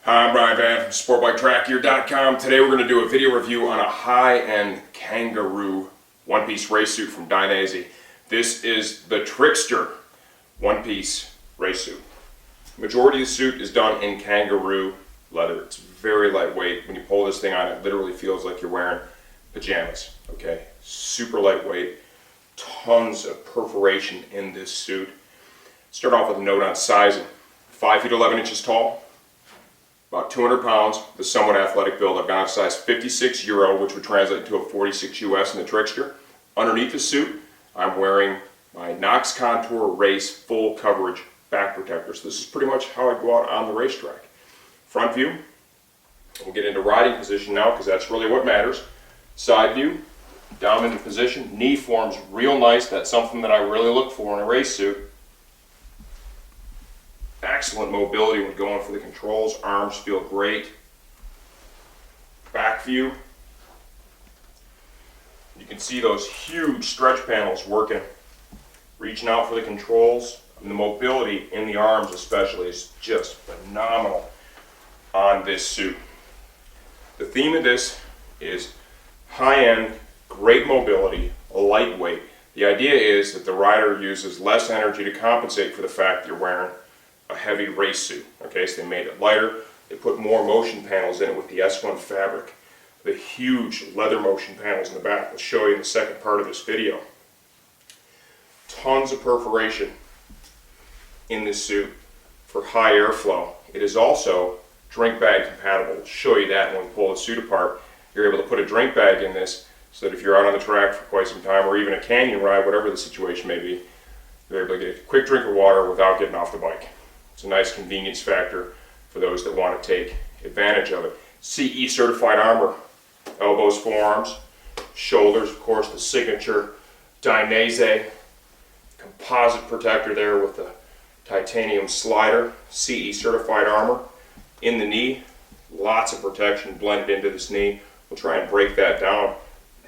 I'm Brian Van from SportBikeTrackGear.com. Today we're going to do a video review on a high-end Kangaroo one-piece race suit from Dainese. This is the Trickster one-piece race suit. The majority of the suit is done in Kangaroo leather. It's very lightweight. When you pull this thing on, it literally feels like you're wearing pajamas. Okay, super lightweight. Tons of perforation in this suit. Start off with a note on sizing. 5 feet 11 inches tall. About 200 pounds, the somewhat athletic build. I've got a size 56 Euro, which would translate to a 46 US in the Trickster. Underneath the suit, I'm wearing my Nox Contour Race full coverage back protector. So this is pretty much how I go out on the racetrack. Front view, we'll get into riding position now because that's really what matters. Side view, down into position, knee forms real nice. That's something that I really look for in a race suit. Excellent mobility when going for the controls. Arms feel great. Back view. You can see those huge stretch panels working. Reaching out for the controls. And the mobility in the arms especially is just phenomenal on this suit. The theme of this is high-end, great mobility, lightweight. The idea is that the rider uses less energy to compensate for the fact that you're wearing a heavy race suit. Okay, so they made it lighter. They put more motion panels in it with the S1 fabric. The huge leather motion panels in the back. I'll show you in the second part of this video. Tons of perforation in this suit for high airflow. It is also drink bag compatible. I'll show you that when we pull the suit apart. You're able to put a drink bag in this so that if you're out on the track for quite some time or even a canyon ride, whatever the situation may be, you're able to get a quick drink of water without getting off the bike. It's a nice convenience factor for those that want to take advantage of it. CE certified armor, elbows, forearms, shoulders, of course the signature Dainese composite protector there with the titanium slider. CE certified armor in the knee, lots of protection blended into this knee. We'll try and break that down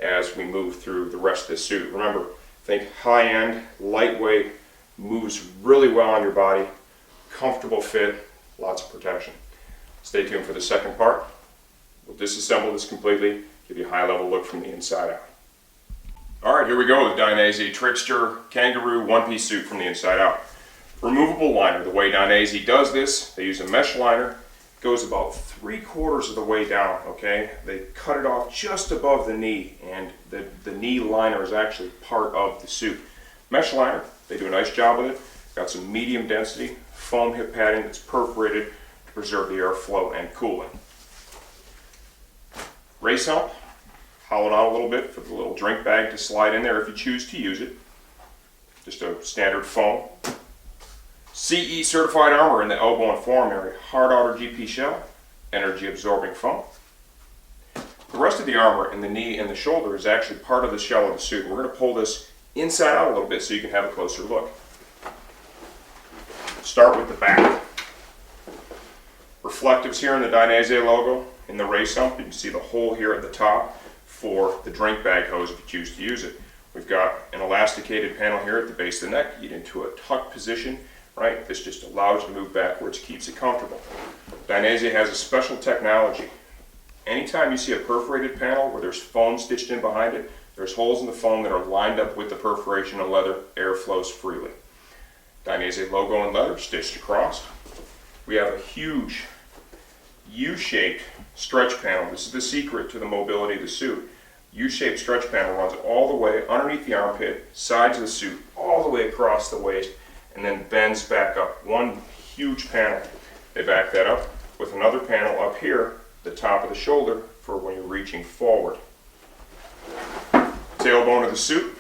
as we move through the rest of this suit. Remember, think high-end, lightweight, moves really well on your body. Comfortable fit, lots of protection. Stay tuned for the second part. We'll disassemble this completely, give you a high-level look from the inside out. Alright, here we go with Dainese Trickster Kangaroo one-piece suit from the inside out. Removable liner. The way Dainese does this, they use a mesh liner. It goes about 3/4 of the way down, okay? They cut it off just above the knee, and the knee liner is actually part of the suit. Mesh liner, they do a nice job with it. Got some medium density foam hip padding that's perforated to preserve the airflow and cooling. Race helmet, hollowed out a little bit for the little drink bag to slide in there if you choose to use it. Just a standard foam. CE certified armor in the elbow and forearm area. Hard outer GP shell, energy absorbing foam. The rest of the armor in the knee and the shoulder is actually part of the shell of the suit. We're going to pull this inside out a little bit so you can have a closer look. Start with the back. Reflectives here in the Dainese logo. In the race helmet, you can see the hole here at the top for the drink bag hose if you choose to use it. We've got an elasticated panel here at the base of the neck. You get into a tuck position, right? This just allows you to move backwards, keeps it comfortable. Dainese has a special technology. Anytime you see a perforated panel where there's foam stitched in behind it, there's holes in the foam that are lined up with the perforation of leather. Air flows freely. Dainese logo in leather stitched across. We have a huge U-shaped stretch panel. This is the secret to the mobility of the suit. U-shaped stretch panel runs all the way underneath the armpit, sides of the suit, all the way across the waist, and then bends back up. One huge panel. They back that up with another panel up here, the top of the shoulder, for when you're reaching forward. Tailbone of the suit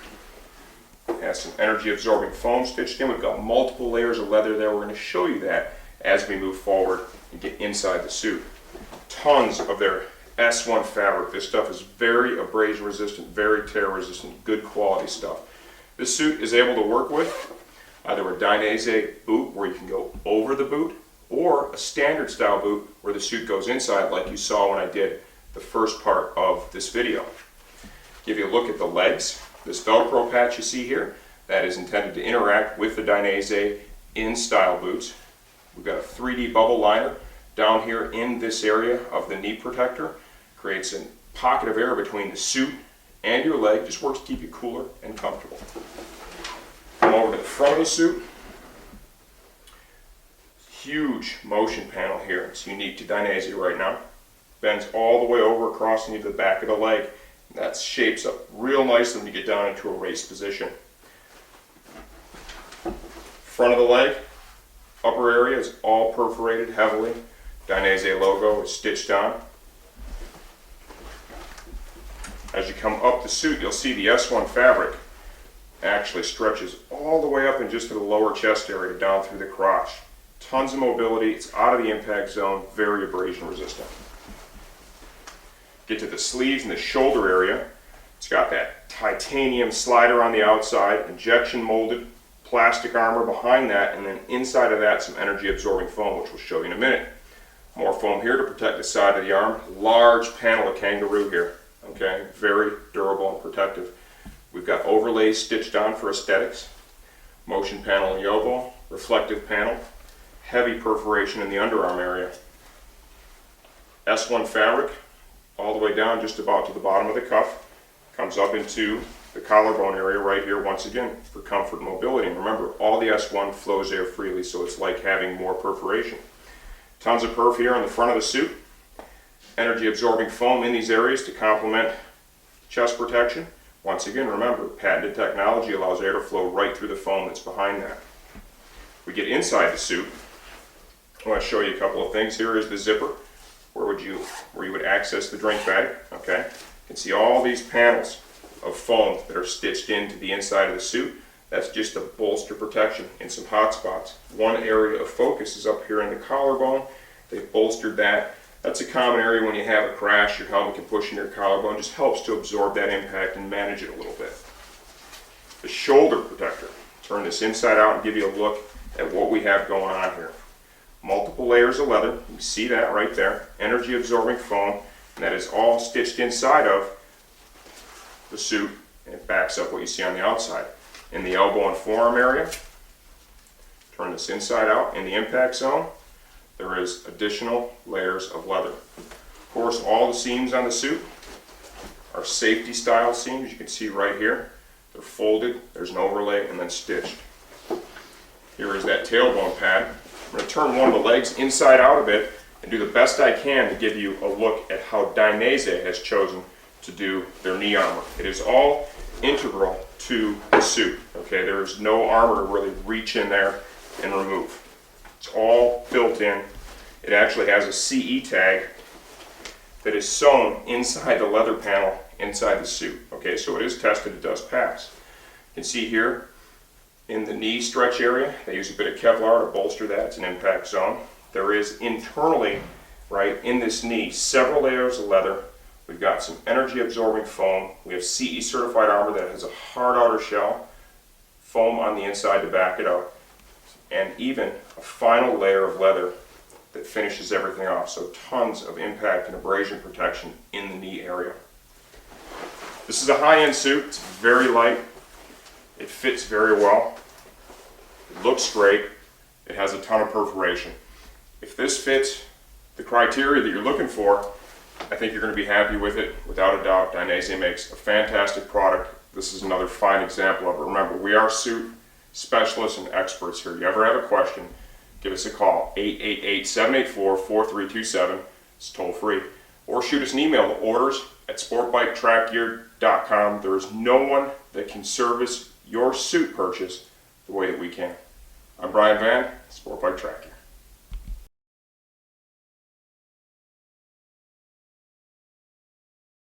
has some energy absorbing foam stitched in. We've got multiple layers of leather there. We're going to show you that as we move forward and get inside the suit. Tons of their S1 fabric. This stuff is very abrasion resistant, very tear resistant, good quality stuff. This suit is able to work with either a Dainese boot where you can go over the boot, or a standard style boot where the suit goes inside like you saw when I did the first part of this video. Give you a look at the legs. This Velcro patch you see here, that is intended to interact with the Dainese in style boots. We've got a 3D bubble liner down here in this area of the knee protector. Creates a pocket of air between the suit and your leg. Just works to keep you cooler and comfortable. Come over to the front of the suit. Huge motion panel here. It's unique to Dainese right now. Bends all the way over across into the back of the leg. That shapes up real nicely when you get down into a raised position. Front of the leg, upper area is all perforated heavily. Dainese logo is stitched on. As you come up the suit, you'll see the S1 fabric actually stretches all the way up and just to the lower chest area, down through the crotch. Tons of mobility, it's out of the impact zone, very abrasion resistant. Get to the sleeves and the shoulder area. It's got that titanium slider on the outside, injection molded plastic armor behind that, and then inside of that some energy absorbing foam, which we'll show you in a minute. More foam here to protect the side of the arm. Large panel of kangaroo here, okay, very durable and protective. We've got overlays stitched on for aesthetics. Motion panel in the elbow, reflective panel, heavy perforation in the underarm area. S1 fabric all the way down just about to the bottom of the cuff. Comes up into the collarbone area right here once again for comfort and mobility. And remember, all the S1 flows air freely, so it's like having more perforation. Tons of perf here on the front of the suit. Energy absorbing foam in these areas to complement chest protection. Once again, remember, patented technology allows air to flow right through the foam that's behind that. We get inside the suit. I want to show you a couple of things. Here is the zipper where you would access the drink bag. Okay, you can see all these panels of foam that are stitched into the inside of the suit. That's just a bolster protection in some hot spots. One area of focus is up here in the collarbone. They've bolstered that. That's a common area when you have a crash, your helmet can push in your collarbone. It just helps to absorb that impact and manage it a little bit. The shoulder protector. Turn this inside out and give you a look at what we have going on here. Multiple layers of leather. You see that right there. Energy absorbing foam. And that is all stitched inside of the suit, and it backs up what you see on the outside. In the elbow and forearm area, turn this inside out. In the impact zone, there is additional layers of leather. Of course, all the seams on the suit are safety style seams. You can see right here. They're folded, there's an overlay, and then stitched. Here is that tailbone pad. I'm going to turn one of the legs inside out a bit and do the best I can to give you a look at how Dainese has chosen to do their knee armor. It is all integral to the suit. Okay, there is no armor to really reach in there and remove. It's all built in. It actually has a CE tag that is sewn inside the leather panel inside the suit. Okay, so it is tested, it does pass. You can see here in the knee stretch area, they use a bit of Kevlar to bolster that. It's an impact zone. There is internally, right in this knee, several layers of leather. We've got some energy absorbing foam. We have CE certified armor that has a hard outer shell, foam on the inside to back it up, and even a final layer of leather that finishes everything off. So tons of impact and abrasion protection in the knee area. This is a high-end suit. It's very light. It fits very well. It looks great. It has a ton of perforation. If this fits the criteria that you're looking for, I think you're going to be happy with it, without a doubt. Dainese makes a fantastic product. This is another fine example of it. Remember, we are suit specialists and experts here. You ever have a question, give us a call, 888-784-4327. It's toll free. Or shoot us an email to orders@sportbiketrackgear.com. There is no one that can service your suit purchase the way that we can. I'm Brian Van, Sport Bike Track Gear.